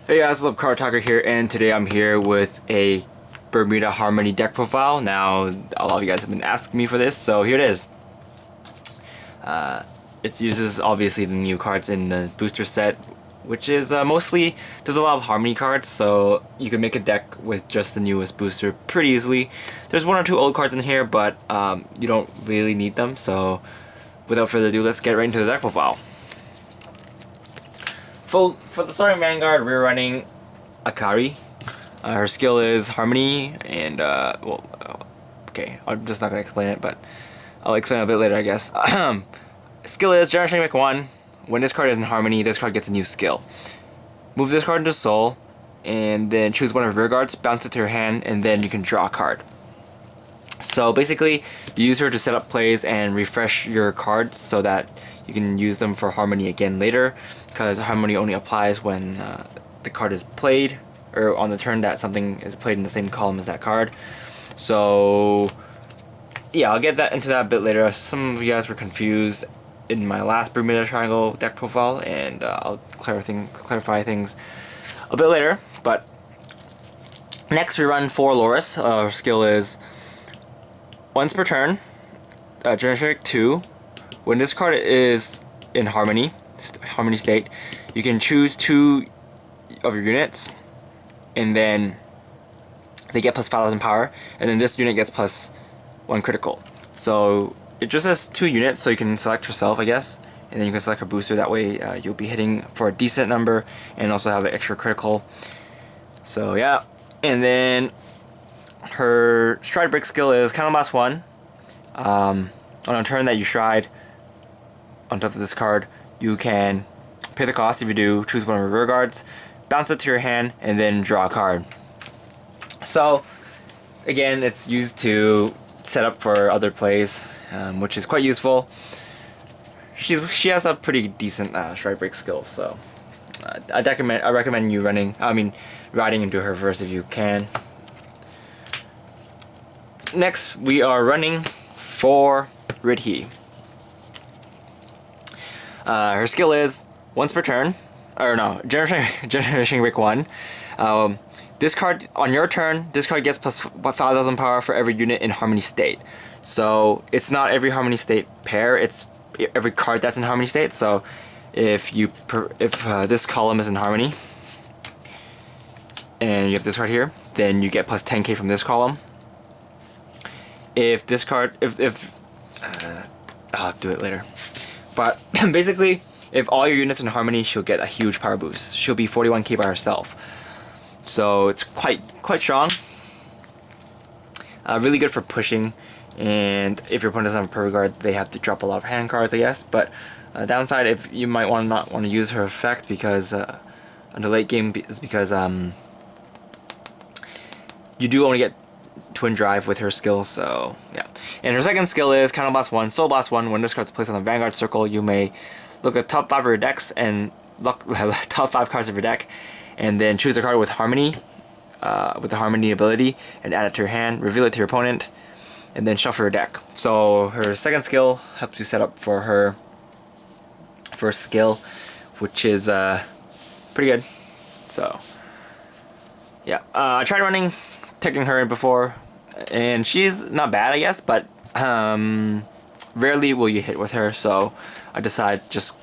Hey guys, what's up? Card Talker here, and today I'm here with a Bermuda Harmony deck profile. Now, a lot of you guys have been asking me for this, so here it is. It uses obviously the new cards in the booster set, which is mostly, there's a lot of Harmony cards, so you can make a deck with just the newest booster pretty easily. There's one or two old cards in here, but you don't really need them, so without further ado, let's get right into the deck profile. For the starting Vanguard, we're running Akari. Her skill is Harmony, and okay, I'm just not gonna explain it, but I'll explain it a bit later, I guess. Skill is Generation Make 1. When this card is in Harmony, this card gets a new skill. Move this card into Soul, and then choose one of her rear guards, bounce it to your hand, and then you can draw a card. So basically, you use her to set up plays and refresh your cards so that you can use them for Harmony again later, because Harmony only applies when the card is played, or on the turn that something is played in the same column as that card. So yeah, I'll get into that a bit later. Some of you guys were confused in my last Bermuda Triangle deck profile, and I'll clarify things a bit later. But next we run 4 Loris. Her skill is once per turn, Generation 2. When this card is in Harmony state, you can choose 2 of your units, and then they get plus 5,000 power, and then this unit gets plus 1 critical. So it just has 2 units, so you can select yourself, I guess, and then you can select a booster. That way you'll be hitting for a decent number and also have an extra critical. So yeah, and then her stride break skill is counterblast 1. On a turn that you stride on top of this card, you can pay the cost. If you do, choose one of your rear guards, bounce it to your hand, and then draw a card. So again, it's used to set up for other plays, which is quite useful. She has a pretty decent stride break skill, so I recommend you riding into her first if you can. Next, we are running 4 Ridhi. Her skill is once per turn, or no, Generation Break 1. This card, on your turn, this card gets plus 5,000 power for every unit in Harmony state. So it's not every Harmony state pair, it's every card that's in Harmony state. So if this column is in Harmony, and you have this card here, then you get plus 10k from this column. If this card, I'll do it later. But basically, if all your units in Harmony, she'll get a huge power boost. She'll be 41k by herself. So it's quite strong. Really good for pushing. And if your opponent doesn't have a per guard, they have to drop a lot of hand cards, I guess. But downside, if you might not want to use her effect because on the late game, is because you do only get Twin Drive with her skill, so yeah. And her second skill is Counterblast 1, Soul Blast 1. When this card is placed on the Vanguard circle, you may look at top 5 of your decks and look top 5 cards of your deck, and then choose a card with Harmony, with the Harmony ability, and add it to your hand. Reveal it to your opponent, and then shuffle your deck. So her second skill helps you set up for her first skill, which is pretty good. So yeah, I tried taking her in before, and she's not bad, I guess, but rarely will you hit with her, so I decided just,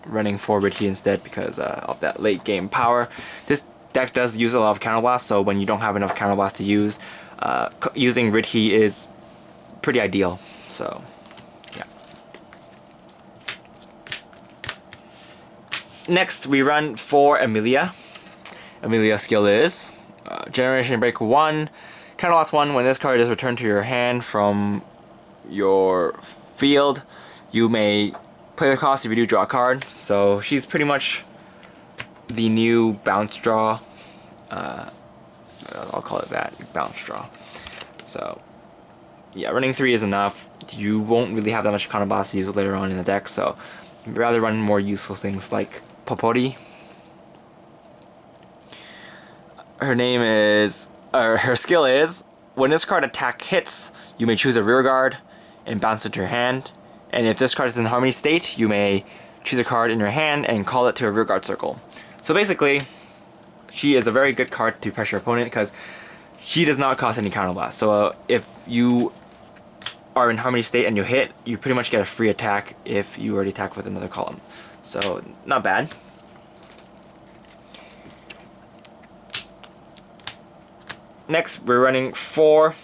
running 4 Ridhi instead because of that late game power. This deck does use a lot of counterblast, so when you don't have enough counterblast to use, using Ridhi is pretty ideal. So yeah. Next we run 4 Amelia. Amelia's skill is Generation Break 1, Counterblast 1. When this card is returned to your hand from your field, you may play the cost. If you do, draw a card. So she's pretty much the new bounce draw. I'll call it that, bounce draw. So yeah, running 3 is enough. You won't really have that much counterblast to use later on in the deck, so you'd rather run more useful things like Popori. Her skill is, when this card attack hits, you may choose a rear guard and bounce it to your hand. And if this card is in Harmony state, you may choose a card in your hand and call it to a rear guard circle. So basically, she is a very good card to pressure your opponent because she does not cost any counterblast. So if you are in harmony state and you hit, you pretty much get a free attack if you already attack with another column. So not bad. Next, we're running 4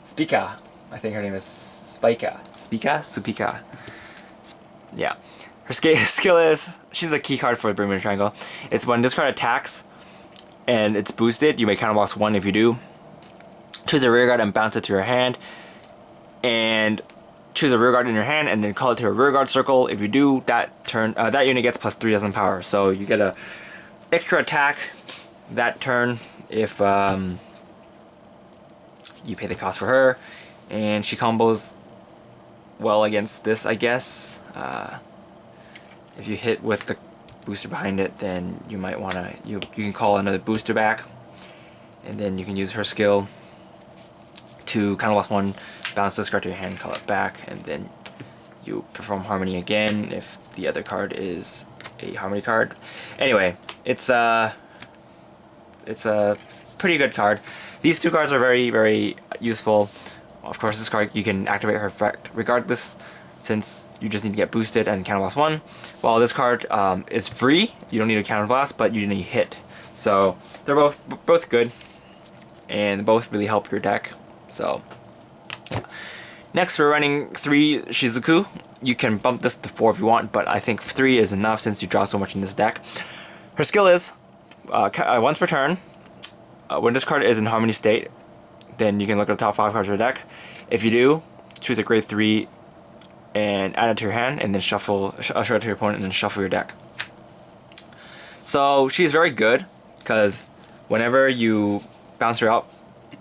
Spica. I think her name is Supika. Yeah. Her skill is, she's a key card for the Bermuda Triangle. It's when this card attacks and it's boosted, you may counterblast 1 if you do. Choose a rear guard and bounce it to your hand. And choose a rear guard in your hand and then call it to a rear guard circle. If you do, that turn, that unit gets plus 3 dozen power. So you get a extra attack that turn if you pay the cost for her. And she combos well against this, I guess. If you hit with the booster behind it, then you might want to, you can call another booster back, and then you can use her skill to counterblast 1, bounce this card to your hand, call it back, and then you perform harmony again if the other card is a harmony card. Anyway, it's a pretty good card. These 2 cards are very, very useful. Of course, this card, you can activate her effect regardless, since you just need to get boosted and counterblast 1. While this card is free, you don't need a counterblast, but you need hit. So they're both good, and both really help your deck. So next, we're running 3 Shizuku. You can bump this to 4 if you want, but I think 3 is enough since you draw so much in this deck. Her skill is once per turn, when this card is in harmony state, then you can look at the top 5 cards of your deck. If you do, choose a grade 3 and add it to your hand, and then show it to your opponent, and then shuffle your deck. So she's very good because whenever you bounce her out,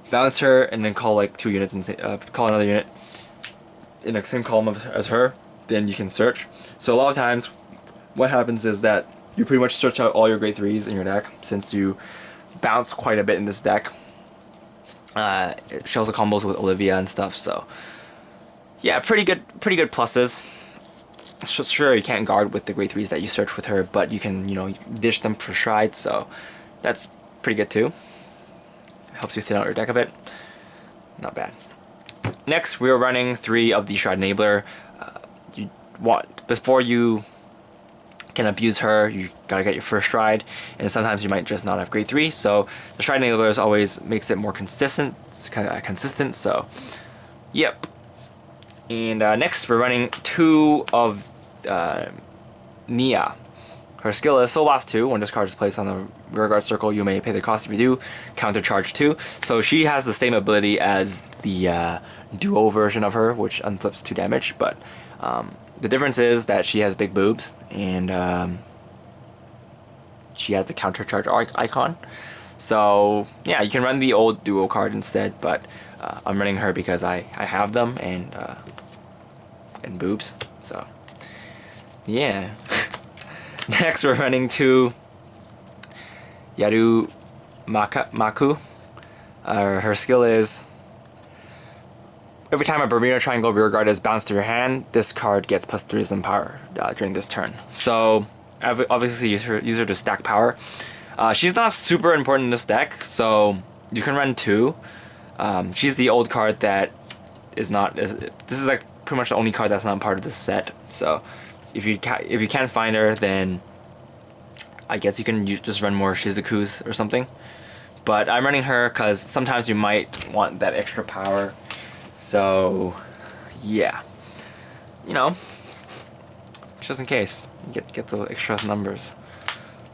bounce her and then call like 2 units and say, call another unit in the same column as her, then you can search. So a lot of times, what happens is that you pretty much search out all your grade 3s in your deck since you bounce quite a bit in this deck. She also combos with Olivia and stuff, so yeah, pretty good pluses. Sure, you can't guard with the grade 3s that you search with her, but you can, dish them for Shride, so that's pretty good too. Helps you thin out your deck a bit. Not bad. Next, we are running 3 of the Shride Enabler. Before you can abuse her, you gotta get your first Shride, and sometimes you might just not have grade 3, so the Shride Enabler always makes it more consistent. It's kind of consistent, so yep. And next, we're running 2 of Nia. Her skill is Soul Blast 2. When this card is placed on the rear guard circle, you may pay the cost. If you do, counter charge 2. So she has the same ability as the duo version of her, which unflips 2 damage, but the difference is that she has big boobs, and she has the counter charge icon. So yeah, you can run the old duo card instead, but I'm running her because I have them, and boobs. So yeah. Next, we're running 2 Yaru Maku. Her skill is every time a Bermuda Triangle rear guard is bounced to your hand, this card gets plus 3 some power during this turn. So obviously use her to stack power. She's not super important in this deck, so you can run 2. She's the old card that is not. This is like pretty much the only card that's not part of this set. So if you can't find her, then I guess you can just run more Shizukus or something. But I'm running her because sometimes you might want that extra power. So yeah, just in case you get those extra numbers.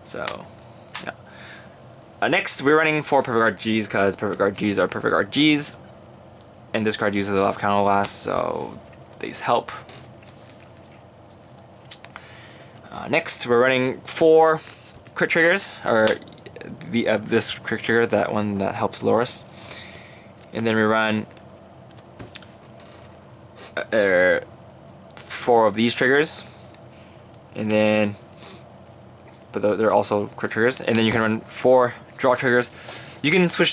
So yeah. Next, we're running 4 Perfect Guard Gs because Perfect Guard Gs are Perfect Guard Gs, and this card uses a lot of counterblast, so these help. Next, we're running 4 crit triggers, or this crit trigger, that one that helps Loris, and then we run 4 of these triggers, and then, but they're also crit triggers, and then you can run 4 draw triggers. You can switch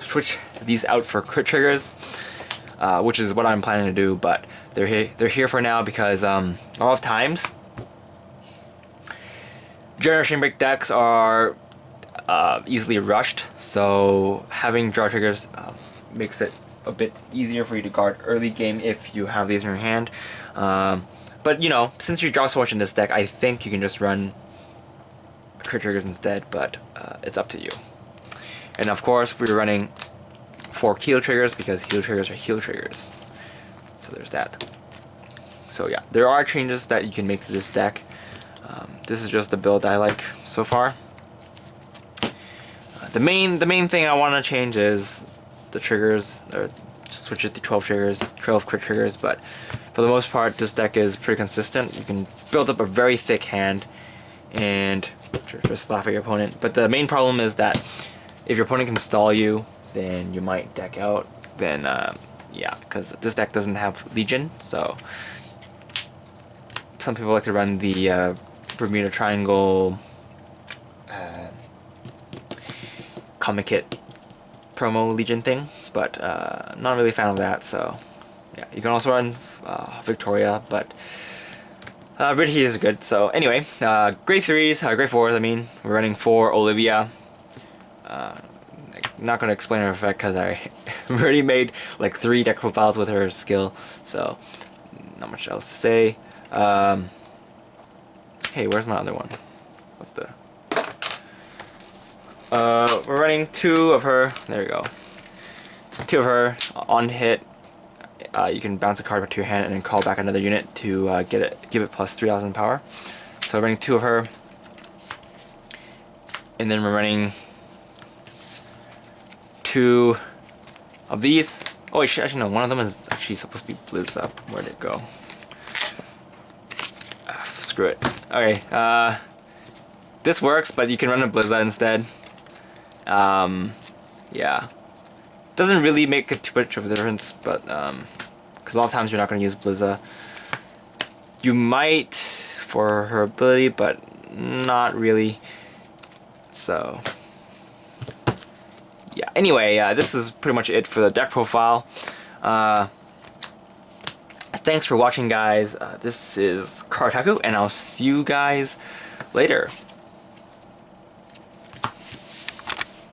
switch these out for crit triggers. which is what I'm planning to do. But they're here for now because a lot of times Generation Break decks are easily rushed, so having draw triggers makes it a bit easier for you to guard early game if you have these in your hand. But you know, since you draw so much in this deck, I think you can just run crit triggers instead, but it's up to you. And of course, we're running 4 heal triggers because heal triggers are heal triggers. So there's that. So yeah, there are changes that you can make to this deck. This is just the build I like so far. The main thing I want to change is the triggers, or switch it to 12 triggers, 12 crit triggers, but for the most part this deck is pretty consistent. You can build up a very thick hand and just laugh at your opponent, but the main problem is that if your opponent can stall you, then you might deck out. Then yeah, because this deck doesn't have Legion, so some people like to run the Bermuda Triangle Comic Kit promo Legion thing, but not really a fan of that. So yeah, you can also run Victoria, but Rid Heat is good. So anyway, grade 3s, grade 4s, I mean, we're running 4 Olivia. Not going to explain her effect because I already made like 3 deck profiles with her skill, so not much else to say. Hey, where's my other one? What the? We're running 2 of her. There we go. 2 of her on hit. You can bounce a card back to your hand and then call back another unit to give it plus 3,000 power. So we're running 2 of her, and then we're running 2 of these. Oh, actually no, one of them is actually supposed to be Blizz Up. Where'd it go? Screw it. Okay, this works, but you can run a Blizza instead. Yeah, doesn't really make too much of a difference, but because a lot of times you're not going to use Blizza. You might for her ability, but not really. So yeah, anyway, this is pretty much it for the deck profile. Thanks for watching, guys. This is Cardfight, and I'll see you guys later.